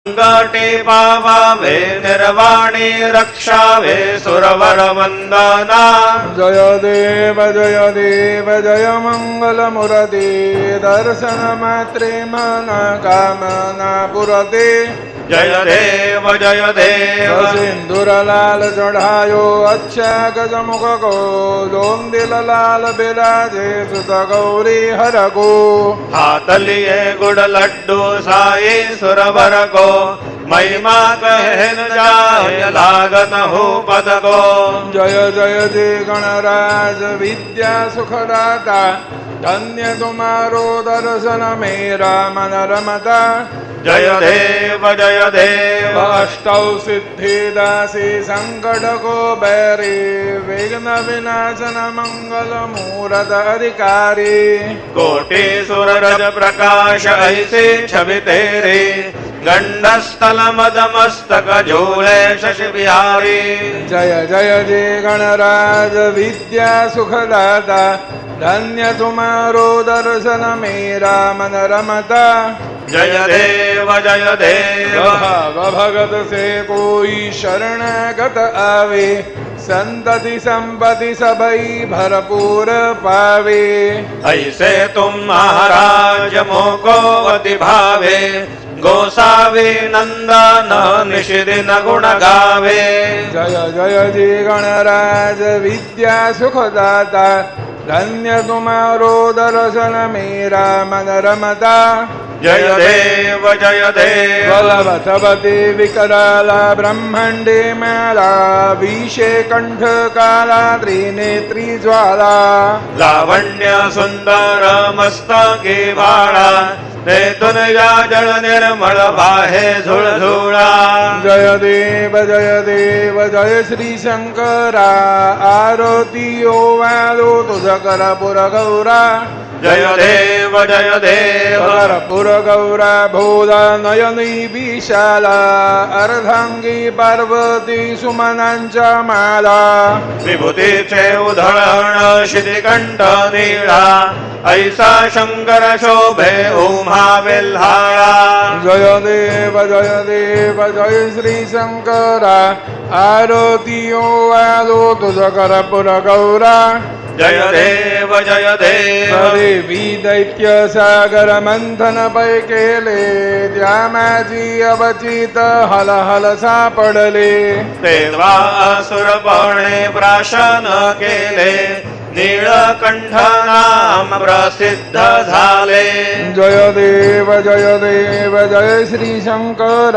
संकटे पावावे निर्वाणे रक्षावे सुरवर वंदना। जय देव जय मंगल मुरते दर्शन मात्रे मन कामना पुरते। जय देव सिंदूर लाल चढ़ायो अच्छा गजमुख को लोम दिल लाल बिराजे सुत गौरी हर को। हाथ लिए गुड़ लड्डू साई सुरवर को महिमा कहन जाय लागत हो पद को। जय जय गणराज विद्या सुखदाता धन्य तुम्हारो दर्शन मेरा मन रमता। जय देव अष्टौ सिद्धि दासी संकट को बैरी विघ्न विनाशन मंगल मूरत अधिकारी। कोटि सुर रज प्रकाश ऐसे छवि तेरे गंडस्थल मद मस्तक झूले शशि बिहारी। जय गणराज विद्या सुखदाता धन्य तुम्हारो दर्शन मेरा मन रमता। जय देव भगत से कोई शरणागत आवे संतति संपत्ति सबई भरपूर पावे। ऐसे तुम महाराज मोको अति भावे गोसावे नंदन निशिदिन गुण गावे। जय जी गणराज विद्या सुखदाता धन्य तुम्हारो दर्शन मेरा मन रमता। जय देव बलवतवती विकराला ब्रह्मांडे माला विषे कंठ काला त्रिनेत्री ज्वाला। लावण्य सुंदर मस्तके बाळा तेतुन या जल निर्मळ बाहे झुळझुळा। जय देव जय श्री शंकरा आरती ओवालो तुझ कर पुर गौरा। जय देव पुर गौरा भोला नयनी विशाला अर्धांगी पार्वती सुमनांच्या माला। विभूतीचे उधळण शितिकंठ नीळा ऐसा शंकर शोभे उमा वेल्हाळा। जय देव जय श्री शंकरा आरती ओवालो तुझ कर पुर गौरा। जय देव देवी दैत्य सागर मंथन पै केले त्या माझी अवचित हल हल सापडले। तेव्हा असुरपणे प्राशन केले नीळकंठ नाम प्रसिद्ध झाले। जय देव जय श्री शंकर